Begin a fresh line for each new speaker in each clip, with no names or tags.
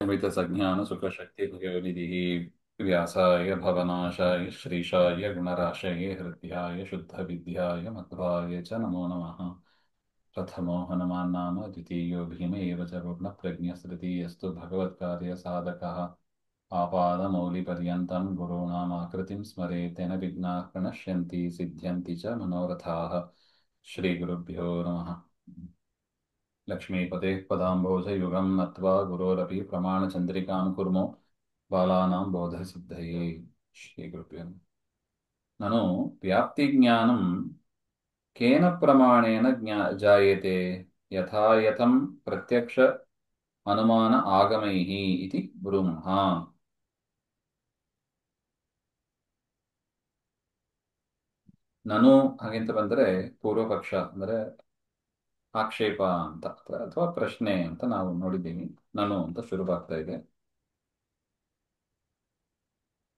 अमितसज्ञानसुखशक्तिभयोनिधिः व्यासाय भवनाशाय श्रीशाय गुणराशये हृद्याय शुद्धविद्याय मध्वाय च नमो नमः। प्रथमो हनुमान् नाम द्वितीयो भीम एव च पूर्णप्रज्ञस्तृतीयस्तु भगवत्कार्यसाधकः आपादमौलिपर्यन्तं गुरूणामाकृतिं स्मरेत् तेन विघ्नाः प्रणश्यन्ति सिद्ध्यन्ति च मनोरथाः। श्रीगुरुभ्यो नमः। लक्ष्मीपते पदाम्भोजयुगं नत्वा गुरोरपि प्रमाणचन्द्रिकां कुर्मो बालानां बोधसिद्धये। श्रीगुरुभ्यो नमः। ननु व्याप्तिज्ञानं केन प्रमाणेन जायते यथा यथं प्रत्यक्ष अनुमान आगमैः इति ब्रूमः। ननु ಹಾಗೆಂತ ಬಂದರೆ ಪೂರ್ವ ಪಕ್ಷ ಅಂದರೆ ಆಕ್ಷೇಪ ಅಂತ ಅಥವಾ ಪ್ರಶ್ನೆ ಅಂತ ನಾವು ನೋಡಿದ್ದೀವಿ. ನನು ಅಂತ ಶುರುವಾಗ್ತಾ ಇದೆ.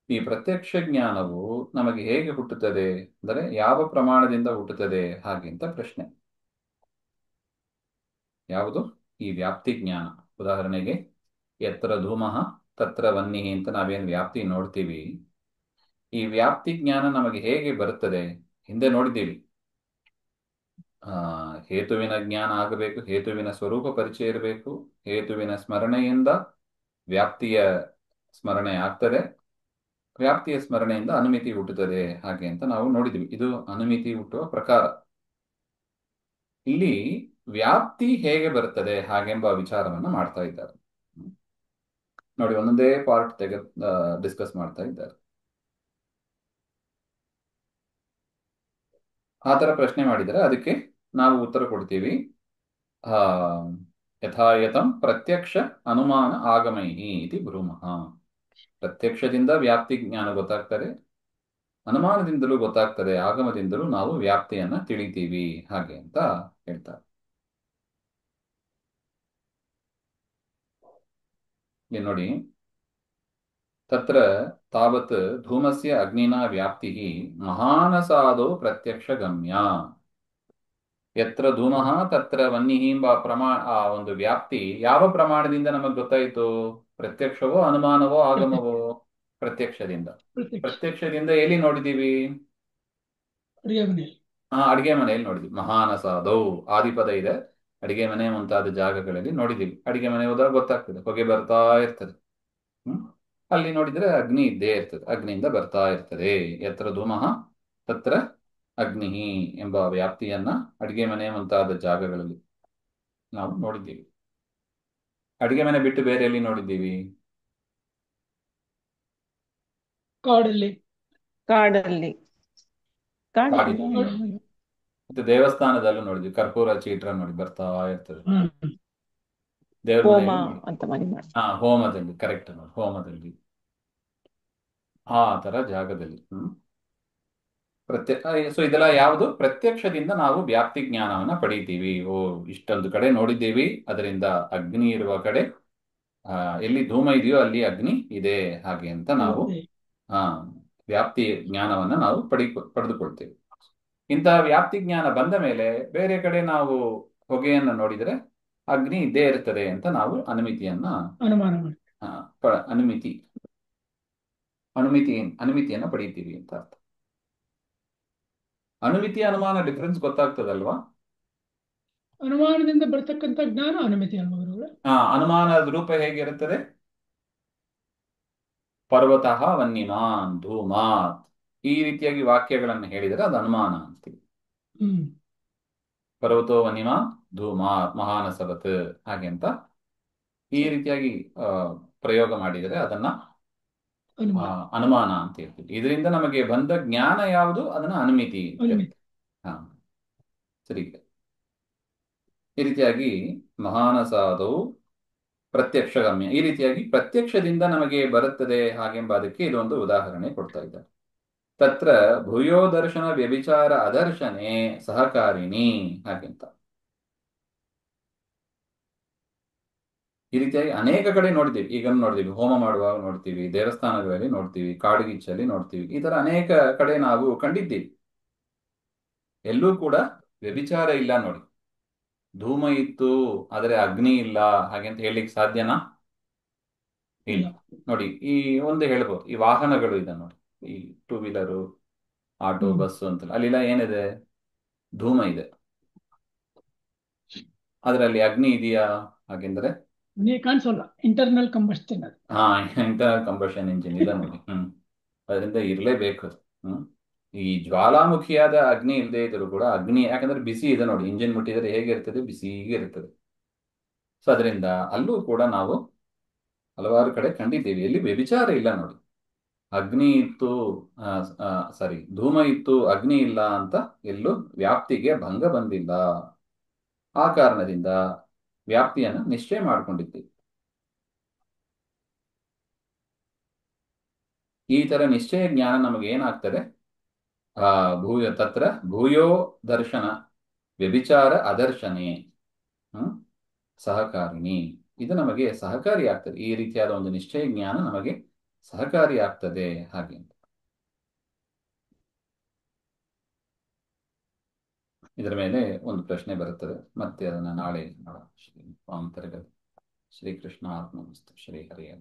ಈ ಪ್ರತ್ಯಕ್ಷ ಜ್ಞಾನವು ನಮಗೆ ಹೇಗೆ ಹುಟ್ಟುತ್ತದೆ ಅಂದರೆ ಯಾವ ಪ್ರಮಾಣದಿಂದ ಹುಟ್ಟುತ್ತದೆ ಹಾಗೆ ಅಂತ ಪ್ರಶ್ನೆ. ಯಾವುದು ಈ ವ್ಯಾಪ್ತಿ ಜ್ಞಾನ? ಉದಾಹರಣೆಗೆ ಯತ್ರ ಧೂಮಃ ತತ್ರ ವನ್ನಿಃ ಅಂತ ನಾವೇನು ವ್ಯಾಪ್ತಿ ನೋಡ್ತೀವಿ, ಈ ವ್ಯಾಪ್ತಿ ಜ್ಞಾನ ನಮಗೆ ಹೇಗೆ ಬರುತ್ತದೆ? ಹಿಂದೆ ನೋಡಿದ್ದೀವಿ. ಹೇತುವಿನ ಜ್ಞಾನ ಆಗಬೇಕು, ಹೇತುವಿನ ಸ್ವರೂಪ ಪರಿಚಯ ಇರಬೇಕು, ಹೇತುವಿನ ಸ್ಮರಣೆಯಿಂದ ವ್ಯಾಪ್ತಿಯ ಸ್ಮರಣೆ ಆಗ್ತದೆ, ವ್ಯಾಪ್ತಿಯ ಸ್ಮರಣೆಯಿಂದ ಅನುಮಿತಿ ಹುಟ್ಟುತ್ತದೆ ಹಾಗೆ ಅಂತ ನಾವು ನೋಡಿದ್ವಿ. ಇದು ಅನುಮಿತಿ ಹುಟ್ಟುವ ಪ್ರಕಾರ. ಇಲ್ಲಿ ವ್ಯಾಪ್ತಿ ಹೇಗೆ ಬರುತ್ತದೆ ಹಾಗೆಂಬ ವಿಚಾರವನ್ನು ಮಾಡ್ತಾ ಇದ್ದಾರೆ. ನೋಡಿ, ಒಂದೊಂದೇ ಪಾರ್ಟ್ ಡಿಸ್ಕಸ್ ಮಾಡ್ತಾ ಇದ್ದಾರೆ. ಆ ತರ ಪ್ರಶ್ನೆ ಮಾಡಿದರೆ ಅದಕ್ಕೆ ನಾವು ಉತ್ತರ ಕೊಡ್ತೀವಿ. ಯಥಾಯಥಂ ಪ್ರತ್ಯಕ್ಷ ಅನುಮಾನ ಆಗಮೈಹಿ ಇತಿ ಬ್ರೂಮಃ. ಪ್ರತ್ಯಕ್ಷದಿಂದ ವ್ಯಾಪ್ತಿ ಜ್ಞಾನ ಗೊತ್ತಾಗ್ತದೆ, ಅನುಮಾನದಿಂದಲೂ ಗೊತ್ತಾಗ್ತದೆ, ಆಗಮದಿಂದಲೂ ನಾವು ವ್ಯಾಪ್ತಿಯನ್ನ ತಿಳಿತೀವಿ ಹಾಗೆ ಅಂತ ಹೇಳ್ತಾರೆ. ಏನ್ ನೋಡಿ, ತತ್ರ ತಾವತ್ ಧೂಮಸ್ಯ ಅಗ್ನಿನಾ ವ್ಯಾಪ್ತಿ ಮಹಾನಸಾದೋ ಪ್ರತ್ಯಕ್ಷ ಗಮ್ಯ. ಯತ್ರ ಧೂಮಃ ತತ್ರ ವನ್ನಿಃ ಎಂಬ ಆ ಒಂದು ವ್ಯಾಪ್ತಿ ಯಾವ ಪ್ರಮಾಣದಿಂದ ನಮಗೆ ಗೊತ್ತಾಯಿತು? ಪ್ರತ್ಯಕ್ಷವೋ ಅನುಮಾನವೋ ಆಗಮವೋ? ಪ್ರತ್ಯಕ್ಷದಿಂದ. ಪ್ರತ್ಯಕ್ಷದಿಂದ ಎಲ್ಲಿ ನೋಡಿದೀವಿ? ಅಡಿಗೆ ಮನೆಯಲ್ಲಿ ನೋಡಿದ್ವಿ. ಮಹಾನಸಾದೌ ಆದಿಪದ ಇದೆ, ಅಡಿಗೆ ಮನೆ ಮುಂತಾದ ಜಾಗಗಳಲ್ಲಿ ನೋಡಿದೀವಿ. ಅಡಿಗೆ ಮನೆ ಹೋದಾಗ ಗೊತ್ತಾಗ್ತದೆ, ಹೊಗೆ ಬರ್ತಾ ಇರ್ತದೆ. ಅಲ್ಲಿ ನೋಡಿದ್ರೆ ಅಗ್ನಿ ಇದ್ದೇ ಇರ್ತದೆ, ಅಗ್ನಿಯಿಂದ ಬರ್ತಾ ಇರ್ತದೆ. ಯತ್ರ ಧೂಮಃ ತತ್ರ ಅಗ್ನಿ ಎಂಬ ವ್ಯಾಪ್ತಿಯನ್ನ ಅಡಿಗೆ ಮನೆ ಮುಂತಾದ ಜಾಗಗಳಲ್ಲಿ ನಾವು ನೋಡಿದ್ದೀವಿ. ಅಡಿಗೆ ಮನೆ ಬಿಟ್ಟು ಬೇರೆ ಎಲ್ಲಿ ನೋಡಿದ್ದೀವಿ?
ಕಾಡಲ್ಲಿ
ಮತ್ತೆ ದೇವಸ್ಥಾನದಲ್ಲೂ ನೋಡಿದ್ವಿ. ಕರ್ಪೂರ ಚೀಟ್ರ ನೋಡಿ ಬರ್ತಾ ಇರ್ತದೆ. ದೇವ್ರ ಮನೆಯಲ್ಲಿ, ಹೋಮದಲ್ಲಿ, ಕರೆಕ್ಟ್ ನೋಡಿ, ಹೋಮದಲ್ಲಿ ಆ ತರ ಜಾಗದಲ್ಲಿ. ಸೊ ಇದೆಲ್ಲ ಯಾವುದು? ಪ್ರತ್ಯಕ್ಷದಿಂದ ನಾವು ವ್ಯಾಪ್ತಿ ಜ್ಞಾನವನ್ನ ಪಡಿತೀವಿ. ಇಷ್ಟೊಂದು ಕಡೆ ನೋಡಿದ್ದೀವಿ, ಅದರಿಂದ ಅಗ್ನಿ ಇರುವ ಕಡೆ ಎಲ್ಲಿ ಧೂಮ ಇದೆಯೋ ಅಲ್ಲಿ ಅಗ್ನಿ ಇದೆ ಹಾಗೆ ಅಂತ ನಾವು ವ್ಯಾಪ್ತಿ ಜ್ಞಾನವನ್ನ ನಾವು ಪಡೆದುಕೊಳ್ತೇವೆ. ಇಂತಹ ವ್ಯಾಪ್ತಿ ಜ್ಞಾನ ಬಂದ ಮೇಲೆ ಬೇರೆ ಕಡೆ ನಾವು ಹೊಗೆಯನ್ನ ನೋಡಿದರೆ ಅಗ್ನಿ ಇದ್ದೇ ಇರ್ತದೆ ಅಂತ ನಾವು ಅನುಮಿತಿಯನ್ನ ಅನುಮಿತಿಯನ್ನ ಪಡೀತೀವಿ ಅಂತ ಅರ್ಥ. ಅನುಮಿತಿ ಅನುಮಾನ ಡಿಫರೆನ್ಸ್ ಗೊತ್ತಾಗ್ತದಲ್ವಾ?
ಅನುಮಾನದಿಂದ ಬರ್ತಕ್ಕಂಥ ಜ್ಞಾನ ಅನುಮಿತಿ ಅಲ್ವಾ?
ಅನುಮಾನದ ರೂಪ ಹೇಗಿರುತ್ತದೆ? ಪರ್ವತಃ ವನ್ಯಮಾನ್ ಧೂಮಾತ್, ಈ ರೀತಿಯಾಗಿ ವಾಕ್ಯಗಳನ್ನು ಹೇಳಿದರೆ ಅದು ಅನುಮಾನ ಅಂತೀವಿ. ಪರ್ವತೋ ವನ್ಯಮಾನ್ ಧೂಮಾತ್ ಮಹಾನಸವತ್ ಹಾಗೆ ಅಂತ ಈ ರೀತಿಯಾಗಿ ಪ್ರಯೋಗ ಮಾಡಿದರೆ ಅದನ್ನ ಅನುಮಾನ ಅಂತ ಹೇಳ್ತೀವಿ. ಇದರಿಂದ ನಮಗೆ ಬಂದ ಜ್ಞಾನ ಯಾವುದು? ಅದನ್ನ ಅನುಮಿತಿ. ಸರಿ. ಈ ರೀತಿಯಾಗಿ ಮಹಾನಸಾದವು ಪ್ರತ್ಯಕ್ಷಗಮ್ಯ, ಈ ರೀತಿಯಾಗಿ ಪ್ರತ್ಯಕ್ಷದಿಂದ ನಮಗೆ ಬರುತ್ತದೆ ಹಾಗೆಂಬ ಅದಕ್ಕೆ ಇದೊಂದು ಉದಾಹರಣೆ ಕೊಡ್ತಾ ಇದ್ದಾರೆ. ತತ್ರ ಭೂಯೋ ದರ್ಶನ ವ್ಯಭಿಚಾರ ಅದರ್ಶನೆ ಸಹಕಾರಿಣಿ ಹಾಗೆಂತ ಈ ರೀತಿಯಾಗಿ ಅನೇಕ ಕಡೆ ನೋಡಿದ್ದೀವಿ. ಈಗ ನೋಡಿದೀವಿ, ಹೋಮ ಮಾಡುವಾಗ ನೋಡ್ತೀವಿ, ದೇವಸ್ಥಾನಗಳಲ್ಲಿ ನೋಡ್ತೀವಿ, ಕಾಡುಗಿಚ್ಚಲ್ಲಿ ನೋಡ್ತೀವಿ. ಈ ತರ ಅನೇಕ ಕಡೆ ನಾವು ಕಂಡಿದ್ದೀವಿ. ಎಲ್ಲೂ ಕೂಡ ವ್ಯಭಿಚಾರ ಇಲ್ಲ ನೋಡಿ. ಧೂಮ ಇತ್ತು ಆದರೆ ಅಗ್ನಿ ಇಲ್ಲ ಹಾಗೆಂತ ಹೇಳಲಿಕ್ಕೆ ಸಾಧ್ಯನಾ? ಇಲ್ಲ. ನೋಡಿ, ಈ ಒಂದು ಹೇಳ್ಬೋದು, ಈ ವಾಹನಗಳು ಇದೆ ನೋಡಿ, ಈ ಟೂ ವೀಲರು, ಆಟೋ,
ಹ್ಮ್
ಬಸ್ಸು ಅಂತ, ಅಲ್ಲೆಲ್ಲ ಏನಿದೆ? ಧೂಮ ಇದೆ. ಅದರಲ್ಲಿ ಅಗ್ನಿ ಇದೆಯಾ ಹಾಗೆಂದ್ರೆ?
ನೀ ಕಾಣಿಸೋಲ್ಲ, ಇಂಟರ್ನಲ್ ಕಂಬಸ್ಟನ್ ಅದು.
ಹಾ, ಇಂಟರ್ನಲ್ ಕಂಬಷನ್ ಇಂಜಿನ್ ಇದೆ ನೋಡಿ. ಅದರಿಂದ ಇರಲೇಬೇಕು ಅದು. ಹ್ಮ್ ಈ ಜ್ವಾಲಾಮುಖಿಯಾದ ಅಗ್ನಿ ಇಲ್ಲದೆ ಇದ್ರೂ ಕೂಡ ಅಗ್ನಿ, ಯಾಕಂದ್ರೆ ಬಿಸಿ ಇದೆ ನೋಡಿ, ಇಂಜಿನ್ ಮುಟ್ಟಿದ್ರೆ ಹೇಗಿರ್ತದೆ, ಬಿಸಿಗೆ ಇರ್ತದೆ. ಸೊ ಅದರಿಂದ ಅಲ್ಲೂ ಕೂಡ ನಾವು ಹಲವಾರು ಕಡೆ ಕಂಡಿದ್ದೇವೆ, ಎಲ್ಲಿ ವ್ಯಭಿಚಾರ ಇಲ್ಲ ನೋಡಿ. ಅಗ್ನಿ ಇತ್ತು, ಸಾರಿ, ಧೂಮ ಇತ್ತು, ಅಗ್ನಿ ಇಲ್ಲ ಅಂತ ಎಲ್ಲೂ ವ್ಯಾಪ್ತಿಗೆ ಭಂಗ ಬಂದಿಲ್ಲ. ಆ ಕಾರಣದಿಂದ ವ್ಯಾಪ್ತಿಯನ್ನು ನಿಶ್ಚಯ ಮಾಡಿಕೊಂಡಿದ್ದೀವಿ. ಈ ತರ ನಿಶ್ಚಯ ಜ್ಞಾನ ನಮಗೆ ಏನಾಗ್ತದೆ? ತತ್ರ ಭೂಯೋ ದರ್ಶನ ವ್ಯಭಿಚಾರ ಅದರ್ಶನೇ ಹ್ಮ್ ಸಹಕಾರಿಣಿ. ಇದು ನಮಗೆ ಸಹಕಾರಿಯಾಗ್ತದೆ, ಈ ರೀತಿಯಾದ ಒಂದು ನಿಶ್ಚಯ ಜ್ಞಾನ ನಮಗೆ ಸಹಕಾರಿಯಾಗ್ತದೆ ಹಾಗೆ. ಇದರ ಮೇಲೆ ಒಂದು ಪ್ರಶ್ನೆ ಬರುತ್ತದೆ, ಮತ್ತೆ ಅದನ್ನು ನಾಳೆ ನೋಡೋಣ. ಶ್ರೀ ತರಗತಿ. ಶ್ರೀಕೃಷ್ಣ ಆತ್ಮಸ್ತು ಶ್ರೀ ಹರಿಯ.